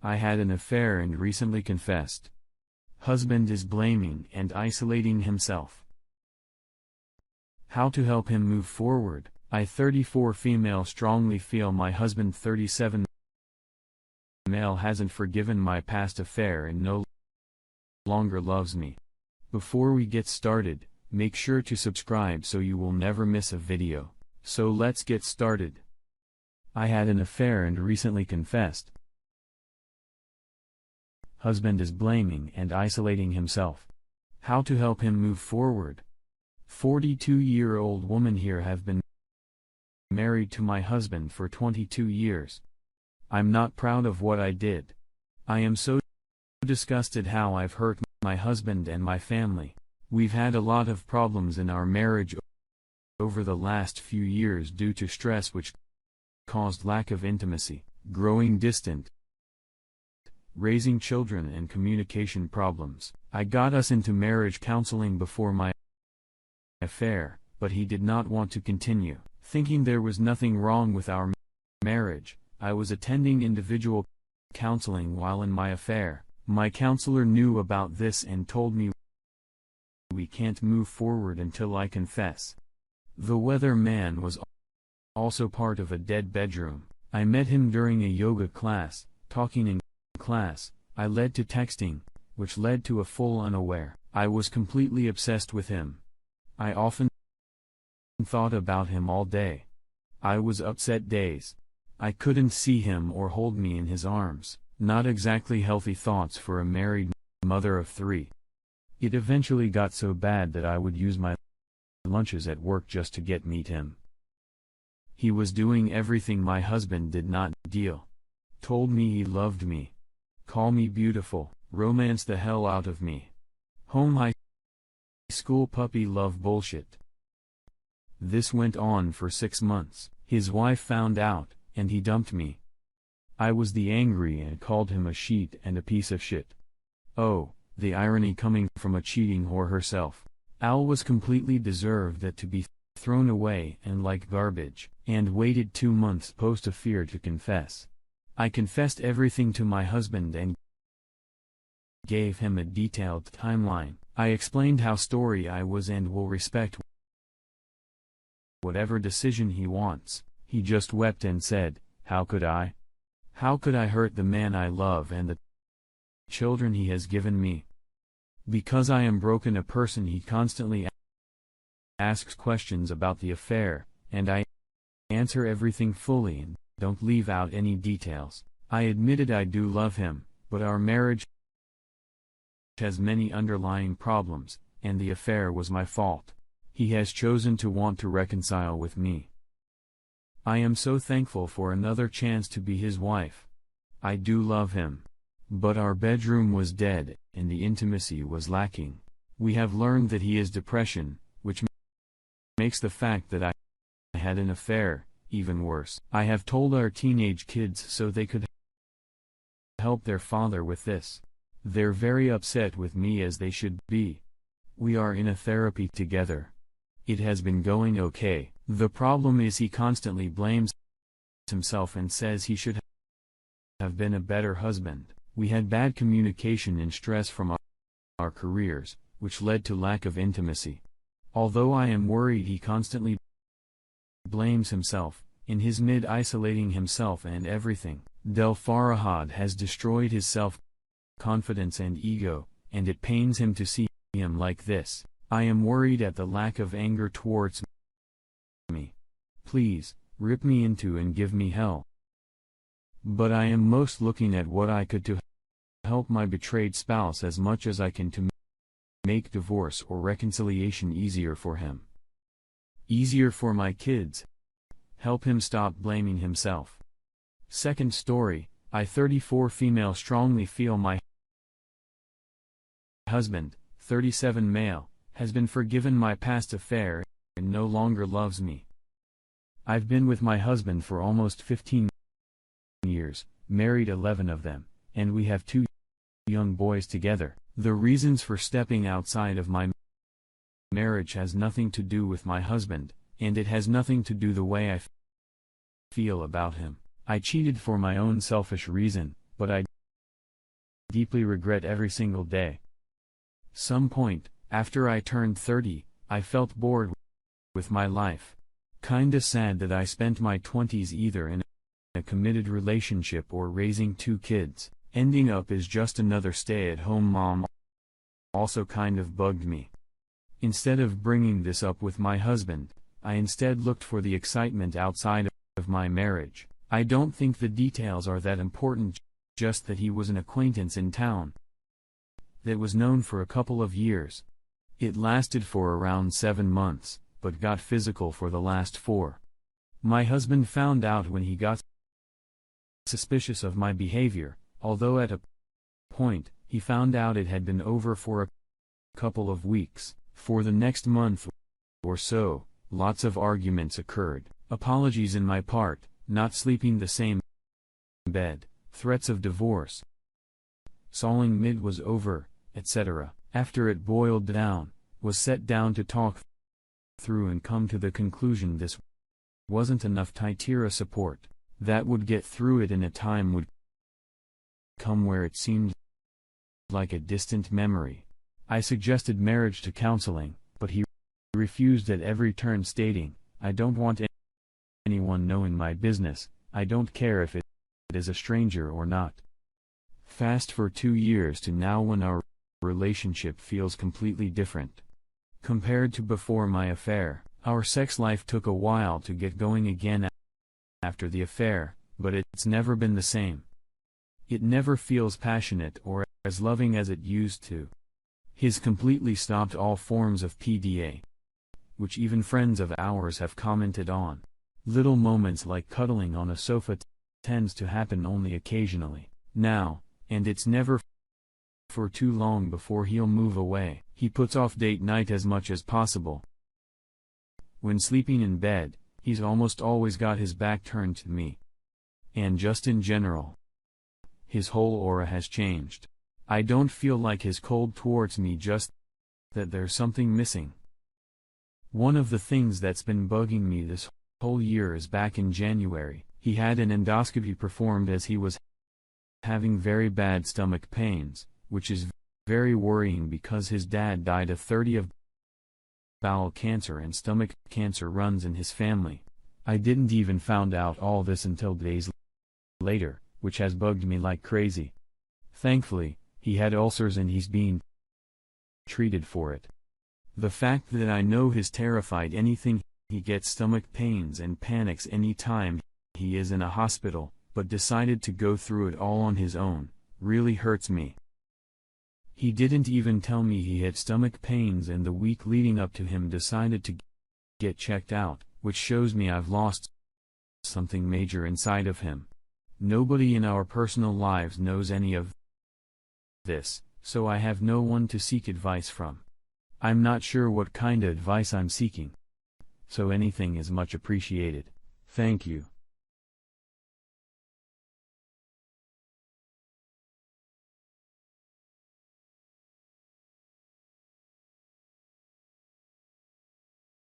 I had an affair and recently confessed. Husband is blaming and isolating himself. How to help him move forward? I 34 female strongly feel my husband 37 male hasn't forgiven my past affair and no longer loves me. Before we get started, make sure to subscribe so you will never miss a video. So let's get started. I had an affair and recently confessed. Husband is blaming and isolating himself. How to help him move forward? 42-year-old woman here have been married to my husband for 22 years. I'm not proud of what I did. I am so disgusted how I've hurt my husband and my family. We've had a lot of problems in our marriage over the last few years due to stress which caused lack of intimacy, growing distant, raising children and communication problems. I got us into marriage counseling before my affair, but he did not want to continue. Thinking there was nothing wrong with our marriage, I was attending individual counseling while in my affair. My counselor knew about this and told me we can't move forward until I confess. The weatherman was also part of a dead bedroom. I met him during a yoga class. Talking in class, I led to texting, which led to a full unaware. I was completely obsessed with him. I often thought about him all day. I was upset days. I couldn't see him or hold me in his arms. Not exactly healthy thoughts for a married mother of 3. It eventually got so bad that I would use my lunches at work just to meet him. He was doing everything my husband did not deal. Told me he loved me. Call me beautiful, romance the hell out of me. High school puppy love bullshit. This went on for 6 months. His wife found out, and he dumped me. I was the angry and called him a sheet and a piece of shit. Oh, the irony coming from a cheating whore herself. Al was completely deserved that to be thrown away and like garbage, and waited 2 months post-affair to confess. I confessed everything to my husband and gave him a detailed timeline. I explained how sorry I was and will respect whatever decision he wants. He just wept and said, "How could I? How could I hurt the man I love and the children he has given me?" Because I am broken a person, he constantly asks questions about the affair, and I answer everything fully and don't leave out any details. I admitted I do love him, but our marriage has many underlying problems, and the affair was my fault. He has chosen to want to reconcile with me. I am so thankful for another chance to be his wife. I do love him. But our bedroom was dead, and the intimacy was lacking. We have learned that he is depression, which makes the fact that I had an affair even worse. I have told our teenage kids so they could help their father with this. They're very upset with me, as they should be. We are in a therapy together. It has been going okay. The problem is he constantly blames himself and says he should have been a better husband. We had bad communication and stress from our careers, which led to lack of intimacy. Although I am worried he constantly blames himself, in his isolating himself and everything. Del Farahad has destroyed his self-confidence and ego, and it pains him to see him like this. I am worried at the lack of anger towards me. Please, rip me into and give me hell. But I am most looking at what I could to help my betrayed spouse as much as I can to make divorce or reconciliation easier for him. Easier for my kids. Help him stop blaming himself. Second story, I 34 female strongly feel my husband, 37 male, has been forgiven my past affair and no longer loves me. I've been with my husband for almost 15 years, married 11 of them, and we have 2 young boys together. The reasons for stepping outside of my marriage has nothing to do with my husband, and it has nothing to do the way I feel about him. I cheated for my own selfish reason, but I deeply regret every single day. Some point, after I turned 30, I felt bored with my life. Kinda sad that I spent my 20s either in a committed relationship or raising 2 kids. Ending up as just another stay-at-home mom also kind of bugged me. Instead of bringing this up with my husband, I instead looked for the excitement outside of my marriage. I don't think the details are that important, just that he was an acquaintance in town that was known for a couple of years. It lasted for around 7 months, but got physical for the last 4. My husband found out when he got suspicious of my behavior, although at a point, he found out it had been over for a couple of weeks. For the next month or so, lots of arguments occurred, apologies in my part, not sleeping the same bed, threats of divorce, sawing mid was over, etc. After it boiled down, was set down to talk through and come to the conclusion this wasn't enough Titira support that would get through it, in a time would come where it seemed like a distant memory. I suggested marriage to counseling, but he refused at every turn, stating, "I don't want anyone knowing my business, I don't care if it is a stranger or not." Fast for 2 years to now, when our relationship feels completely different. Compared to before my affair, our sex life took a while to get going again after the affair, but it's never been the same. It never feels passionate or as loving as it used to. He's completely stopped all forms of PDA, which even friends of ours have commented on. Little moments like cuddling on a sofa tends to happen only occasionally now, and it's never for too long before he'll move away. He puts off date night as much as possible. When sleeping in bed, he's almost always got his back turned to me. And just in general, his whole aura has changed. I don't feel like he's cold towards me, just that there's something missing. One of the things that's been bugging me this whole year is back in January, he had an endoscopy performed as he was having very bad stomach pains, which is very worrying because his dad died at 30 of bowel cancer, and stomach cancer runs in his family. I didn't even found out all this until days later, which has bugged me like crazy. Thankfully, he had ulcers and he's being treated for it. The fact that I know he's terrified anything, he gets stomach pains and panics any time he is in a hospital, but decided to go through it all on his own, really hurts me. He didn't even tell me he had stomach pains, and the week leading up to him decided to get checked out, which shows me I've lost something major inside of him. Nobody in our personal lives knows any of this, so I have no one to seek advice from. I'm not sure what kind of advice I'm seeking, so anything is much appreciated. Thank you.